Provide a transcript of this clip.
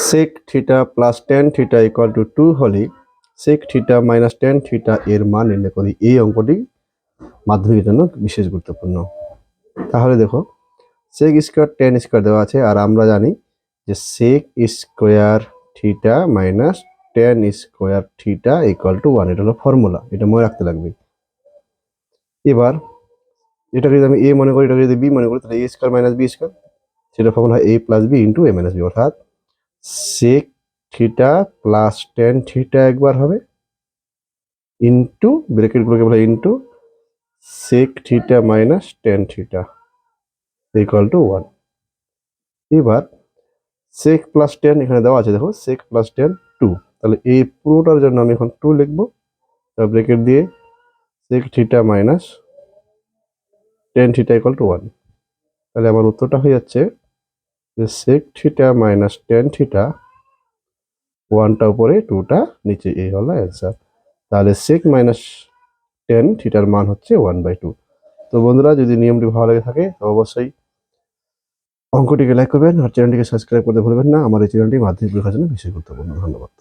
sec theta plus tan theta equal two 2 হলে sec theta minus tan theta এর মান নির্ণয় করি। এই অঙ্কটি মাধ্যমিকের জন্য বিশেষ গুরুত্বপূর্ণ। তাহলে দেখো sec স্কয়ার tan স্কয়ার দেওয়া আছে, আর আমরা জানি যে sec square theta minus tan square theta equal to 1। এটা হলো ফর্মুলা, এটা মনে রাখতে লাগবে। এবার এটাকে যদি আমি a মনে করি, এটাকে যদি b মনে করি, তাহলে a square minus b square, সেটা ফর্মুলা হয় a plus b into a minus b, অর্থাৎ sec theta plus tan theta একবার হবে ইন্টু ব্র্যাকেটগুলোকে বলা into sec theta minus tan theta equal to 1। এবার sec প্লাস tan এখানে দেওয়া আছে, দেখো sec প্লাস tan 2, তাহলে এই পুরোটার জন্য আমি এখন 2 লিখবো, তারপর ব্র্যাকেট দিয়ে sec theta minus tan theta equal to 1। তাহলে আমার উত্তরটা হয়ে যাচ্ছে যে sec theta minus tan theta, 1টা উপরে 2টা নিচে, এই হলো অ্যান্সার। তাহলে sec মাইনাস tan থিটার মান হচ্ছে 1/2। তো বন্ধুরা, যদি নিয়মটি ভালো লাগে থাকে তো অবশ্যই অঙ্কটিকে লাইক করবেন আর চ্যানেলটিকে সাবস্ক্রাইব করতে ভুলবেন না। আমার এই চ্যানেলটি মাধ্যমিক পরীক্ষার জন্য বিশেষ গুরুত্বপূর্ণ। ধন্যবাদ।